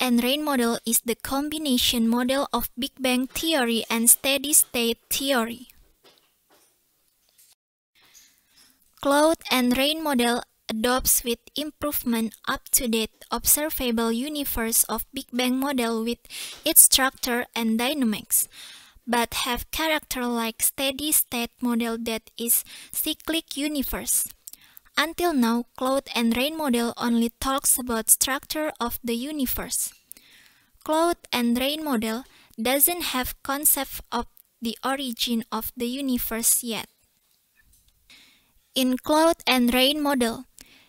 and rain model is the combination model of Big Bang theory and steady-state theory. Cloud and rain model adopts with improvement up-to-date observable universe of Big Bang model with its structure and dynamics, but have character like steady-state model that is cyclic universe. Until now, Cloud and rain model only talks about structure of the universe. Cloud and rain model doesn't have concept of the origin of the universe yet. In Cloud and rain model,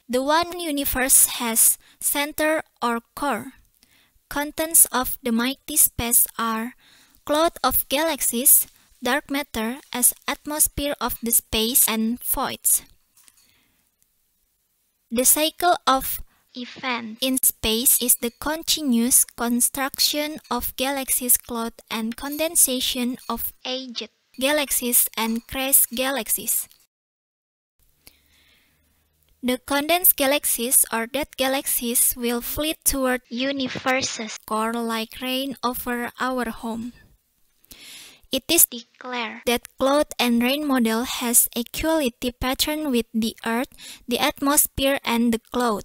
the one universe has center or core. Contents of the mighty space are cloud of galaxies, dark matter as atmosphere of the space, and voids. The cycle of events in space is the continuous construction of galaxies, cloud, and condensation of aged galaxies and crashed galaxies. The condensed galaxies or dead galaxies will flit toward universe's core like rain over our home. It is declared that cloud and rain model has equality pattern with the Earth, the atmosphere, and the cloud.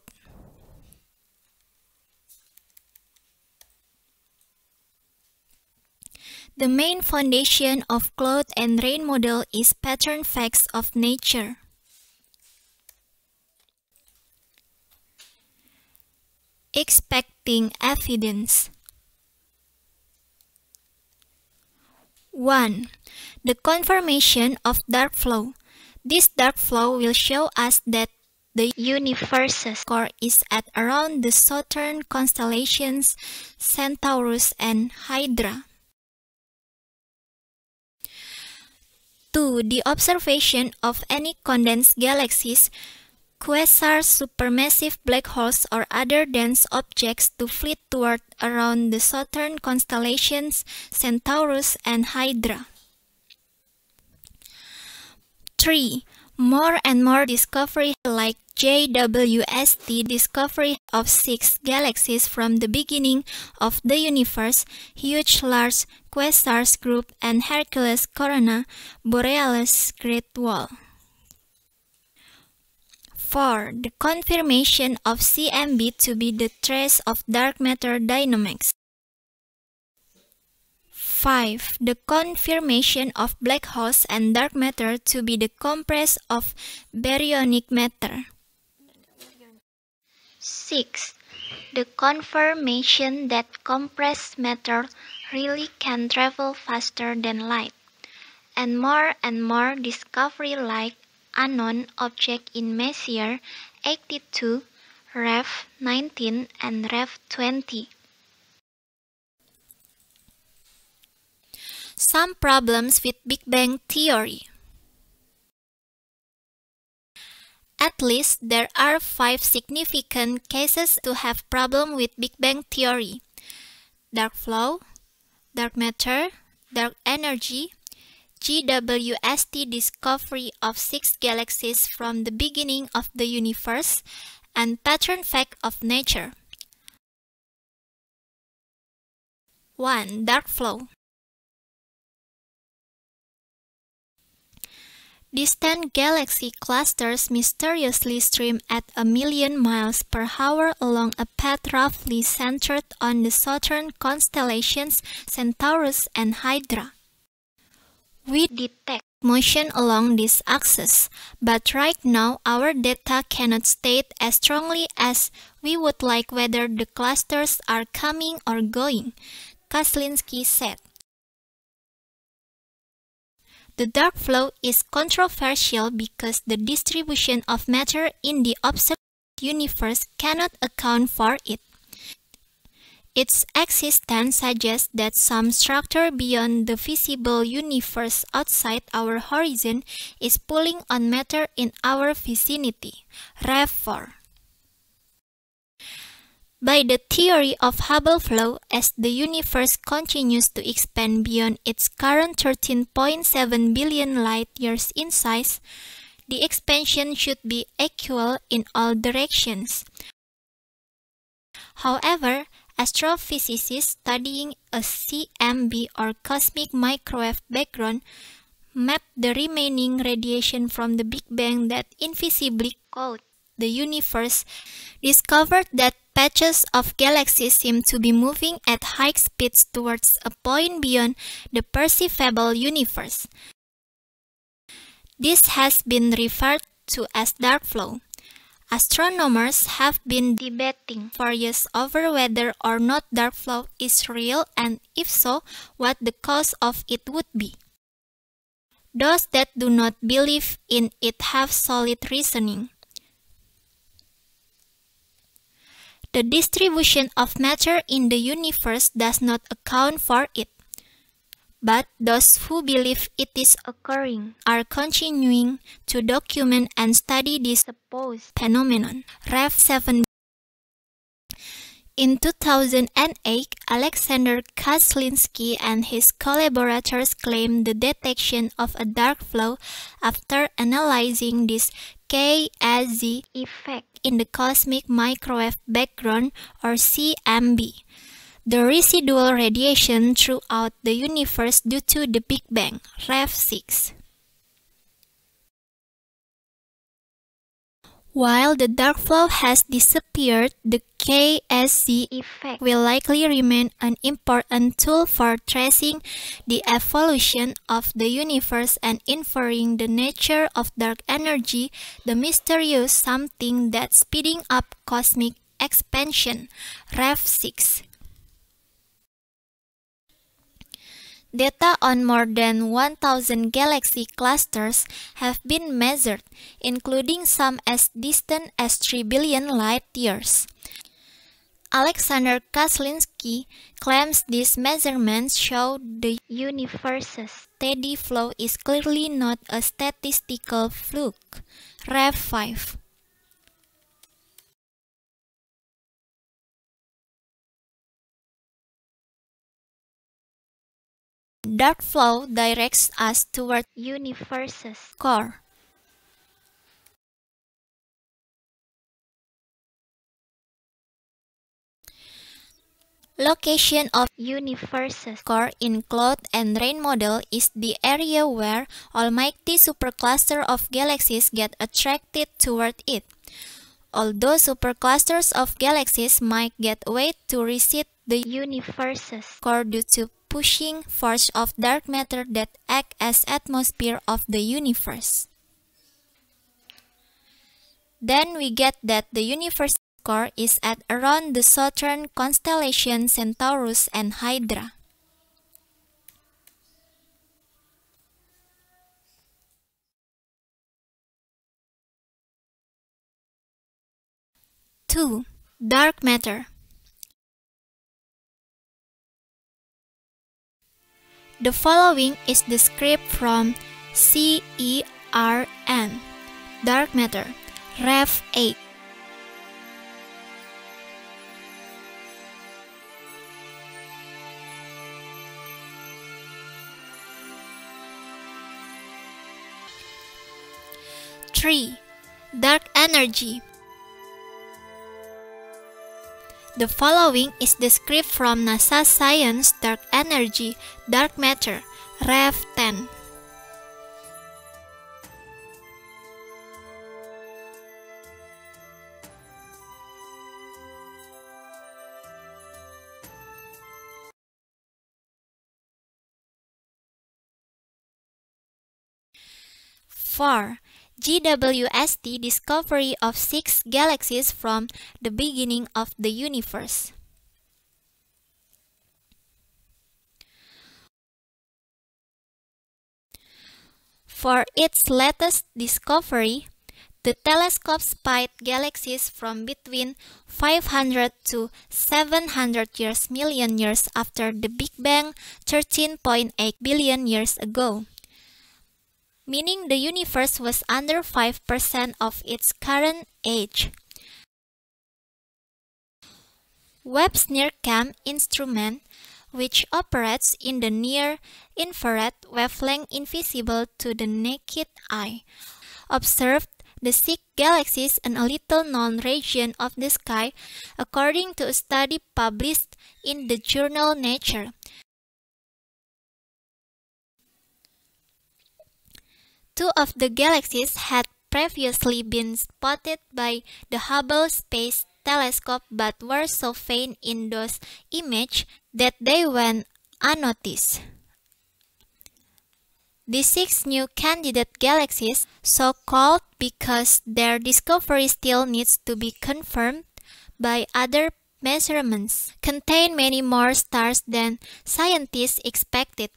The main foundation of cloud and rain model is pattern facts of nature. Expecting evidence. 1. The confirmation of dark flow. This dark flow will show us that the universe's core is at around the southern constellations Centaurus and Hydra. 2. The observation of any condensed galaxies, quasars, supermassive black holes, or other dense objects to flit toward around the southern constellations Centaurus and Hydra. 3. More and more discovery like JWST discovery of 6 galaxies from the beginning of the universe, huge large quasars group, and Hercules Corona Borealis Great Wall. 4. The confirmation of CMB to be the trace of dark matter dynamics. 5. The confirmation of black holes and dark matter to be the compress of baryonic matter. 6. The confirmation that compressed matter really can travel faster than light. And more discovery like unknown object in Messier 82, Rev 19, and Rev 20. Some problems with Big Bang theory. At least there are 5 significant cases to have problem with Big Bang theory: dark flow, dark matter, dark energy, JWST discovery of 6 galaxies from the beginning of the universe, and pattern fact of nature. 1. Dark flow. Distant galaxy clusters mysteriously stream at 1,000,000 miles per hour along a path roughly centered on the southern constellations Centaurus and Hydra. We detect motion along this axis, but right now our data cannot state as strongly as we would like whether the clusters are coming or going, Kaslinski said. The dark flow is controversial because the distribution of matter in the observed universe cannot account for it. Its existence suggests that some structure beyond the visible universe outside our horizon is pulling on matter in our vicinity. Rev 4. By the theory of Hubble flow, as the universe continues to expand beyond its current 13.7 billion light-years in size, the expansion should be equal in all directions. However, astrophysicists studying a CMB or cosmic microwave background mapped the remaining radiation from the Big Bang that invisibly coated the universe, discovered that patches of galaxies seem to be moving at high speeds towards a point beyond the perceivable universe. This has been referred to as dark flow. Astronomers have been debating for years over whether or not dark flow is real, and if so, what the cause of it would be. Those that do not believe in it have solid reasoning. The distribution of matter in the universe does not account for it, but those who believe it is occurring are continuing to document and study this supposed phenomenon. Rev 7. In 2008, Alexander Kaslinsky and his collaborators claimed the detection of a dark flow after analyzing this KSZ effect in the cosmic microwave background, or CMB, the residual radiation throughout the universe due to the Big Bang. Rev 6. While the dark flow has disappeared, the KSZ effect will likely remain an important tool for tracing the evolution of the universe and inferring the nature of dark energy, the mysterious something that's speeding up cosmic expansion. Rev 6. Data on more than 1,000 galaxy clusters have been measured, including some as distant as 3 billion light-years. Alexander Kaslinsky claims these measurements show the universe's steady flow is clearly not a statistical fluke. Rev 5. Dark flow directs us toward universe's core. Location of universe's core in cloud and rain model is the area where almighty supercluster of galaxies get attracted toward it. Although superclusters of galaxies might get away to reset the universe's core due to pushing force of dark matter that act as atmosphere of the universe. Then we get that the universe's core is at around the southern constellation Centaurus and Hydra. Two, dark matter. The following is the script from CERN, Dark Matter, Rev 8. Three, dark energy. The following is the script from NASA Science Dark Energy, Dark Matter, Rev 10. Four, JWST discovery of 6 galaxies from the beginning of the universe. For its latest discovery, the telescope spied galaxies from between 500 to 700 million years after the Big Bang 13.8 billion years ago, meaning the universe was under 5% of its current age. Webb's NIRCam instrument, which operates in the near-infrared wavelength invisible to the naked eye, observed The six galaxies in a little-known region of the sky, according to a study published in the journal Nature. Two of the galaxies had previously been spotted by the Hubble Space Telescope but were so faint in those images that they went unnoticed. The six new candidate galaxies, so-called because their discovery still needs to be confirmed by other measurements, contain many more stars than scientists expected.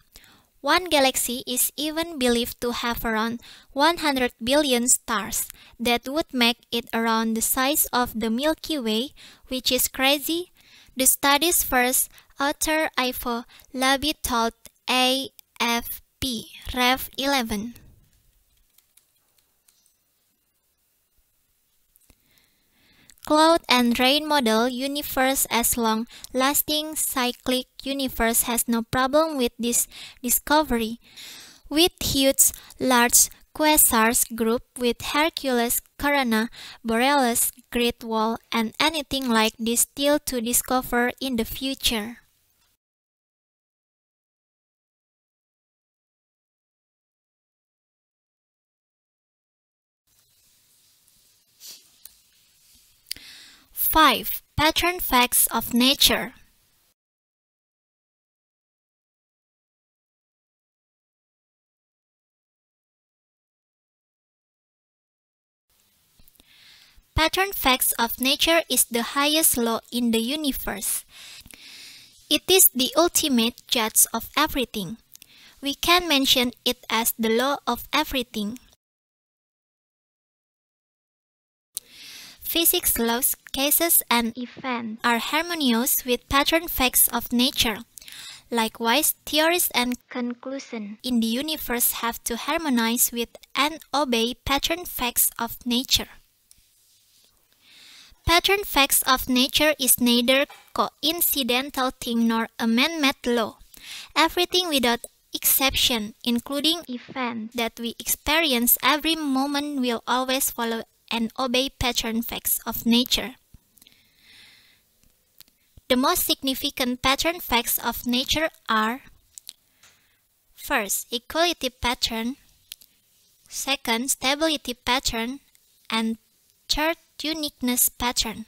One galaxy is even believed to have around 100 billion stars. That would make it around the size of the Milky Way, which is crazy. The study's first author Ivo Labi told AFP Rev 11. Cloud and rain model universe as long-lasting cyclic universe has no problem with this discovery. With huge, large quasars group with Hercules, Corona, Borealis, Great Wall, and anything like this still to discover in the future. Five pattern facts of nature. Pattern facts of nature is the highest law in the universe. It is the ultimate judge of everything. We can mention it as the law of everything. Physics laws, cases, and events are harmonious with pattern facts of nature. Likewise, theories and conclusions in the universe have to harmonize with and obey pattern facts of nature. Pattern facts of nature is neither coincidental thing nor a man-made law. Everything without exception, including events that we experience every moment, will always follow and obey pattern facts of nature. The most significant pattern facts of nature are: first, equality pattern; second, stability pattern; and third, uniqueness pattern.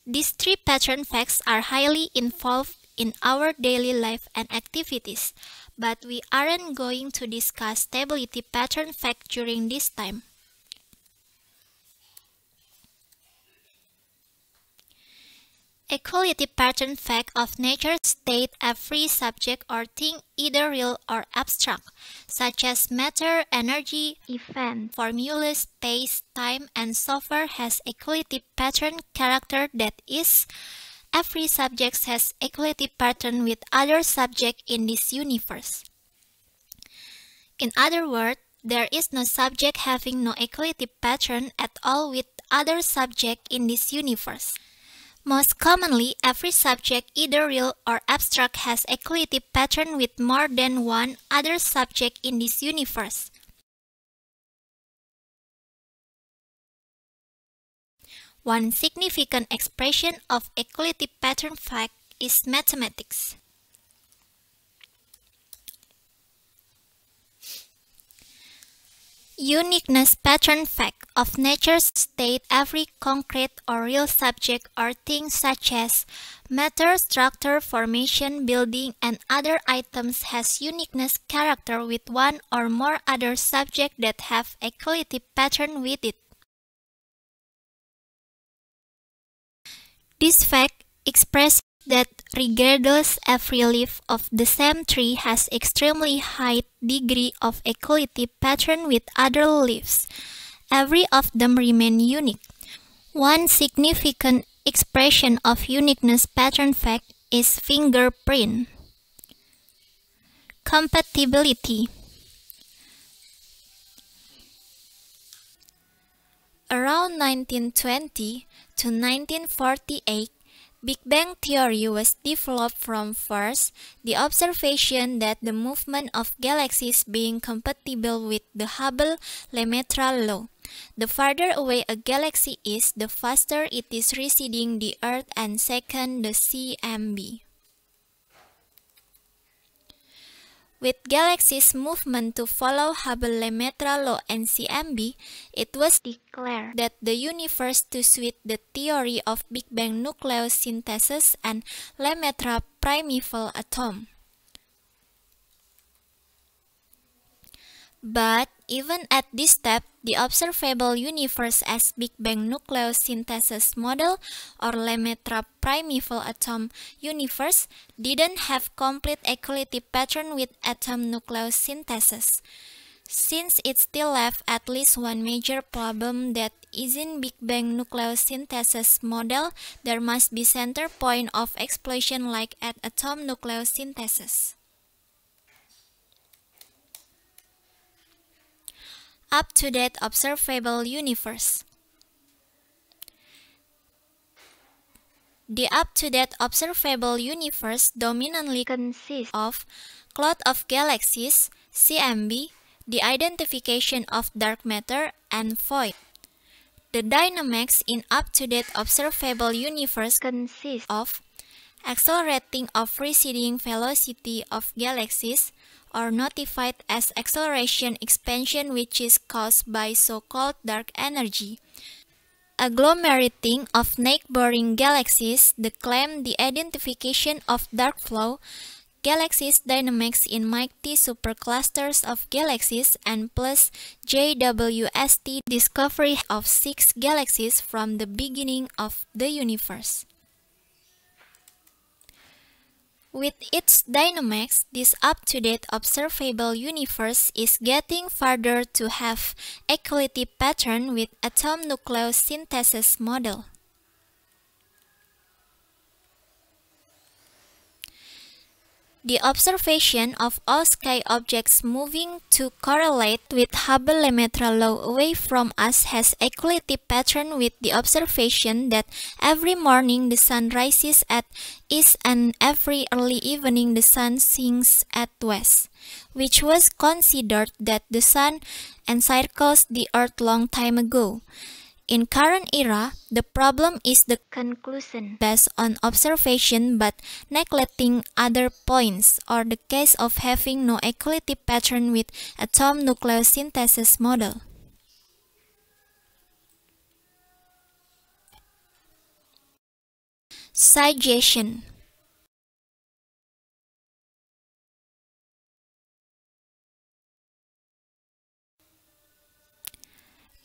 These three pattern facts are highly involved in our daily life and activities, but we aren't going to discuss stability pattern fact during this time. Equality pattern fact of nature state every subject or thing, either real or abstract, such as matter, energy, event, formula, space, time, and software, has equality pattern character. That is, every subject has equality pattern with other subject in this universe. In other words, there is no subject having no equality pattern at all with other subject in this universe. Most commonly, every subject, either real or abstract, has equality pattern with more than one other subject in this universe. One significant expression of equality pattern fact is mathematics. Uniqueness pattern fact of nature state every concrete or real subject or thing, such as matter, structure, formation, building, and other items, has uniqueness character with one or more other subject that have equality pattern with it. This fact expresses that regardless, every leaf of the same tree has extremely high degree of equality pattern with other leaves. Every of them remain unique. One significant expression of uniqueness pattern fact is fingerprint. Compatibility. Around 1920 to 1948, Big Bang theory was developed from first, the observation that the movement of galaxies being compatible with the Hubble-Lemaitre law. The farther away a galaxy is, the faster it is receding the Earth, and second, the CMB. With galaxies' movement to follow Hubble-Lemaitre law and CMB, it was declared that the universe to suit the theory of Big Bang nucleosynthesis and Lemaitre primeval atom. But even at this step, the observable universe as Big Bang nucleosynthesis model or Lemaitre primeval atom universe didn't have complete equality pattern with atom nucleosynthesis, since it still left at least one major problem, that is in Big Bang nucleosynthesis model there must be center point of explosion like at atom nucleosynthesis. Up-to-date observable universe. The up-to-date observable universe dominantly consists of cloud of galaxies, CMB, the identification of dark matter, and void. The dynamics in up-to-date observable universe consists of accelerating of receding velocity of galaxies, or notified as acceleration expansion, which is caused by so-called dark energy. Agglomerating of neighboring galaxies, the claim the identification of dark flow, galaxies dynamics in mighty superclusters of galaxies, and plus JWST discovery of 6 galaxies from the beginning of the universe. With its dynamics, this up-to-date observable universe is getting farther to have equality pattern with atom nucleosynthesis model. The observation of all sky objects moving to correlate with Hubble-Lemaitre law away from us has equality pattern with the observation that every morning the sun rises at east and every early evening the sun sinks at west, which was considered that the sun encircles the earth long time ago. In current era, the problem is the conclusion based on observation but neglecting other points, or the case of having no equality pattern with atom nucleosynthesis model. Suggestion.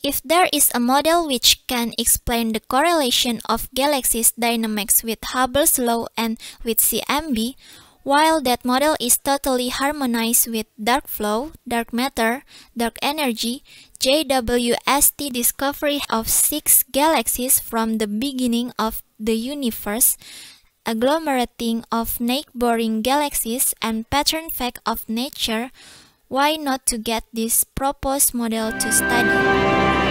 If there is a model which can explain the correlation of galaxies' dynamics with Hubble's law and with CMB, while that model is totally harmonized with dark flow, dark matter, dark energy, JWST discovery of 6 galaxies from the beginning of the universe, agglomerating of neighboring galaxies, and pattern fact of nature, why not to get this proposed model to study?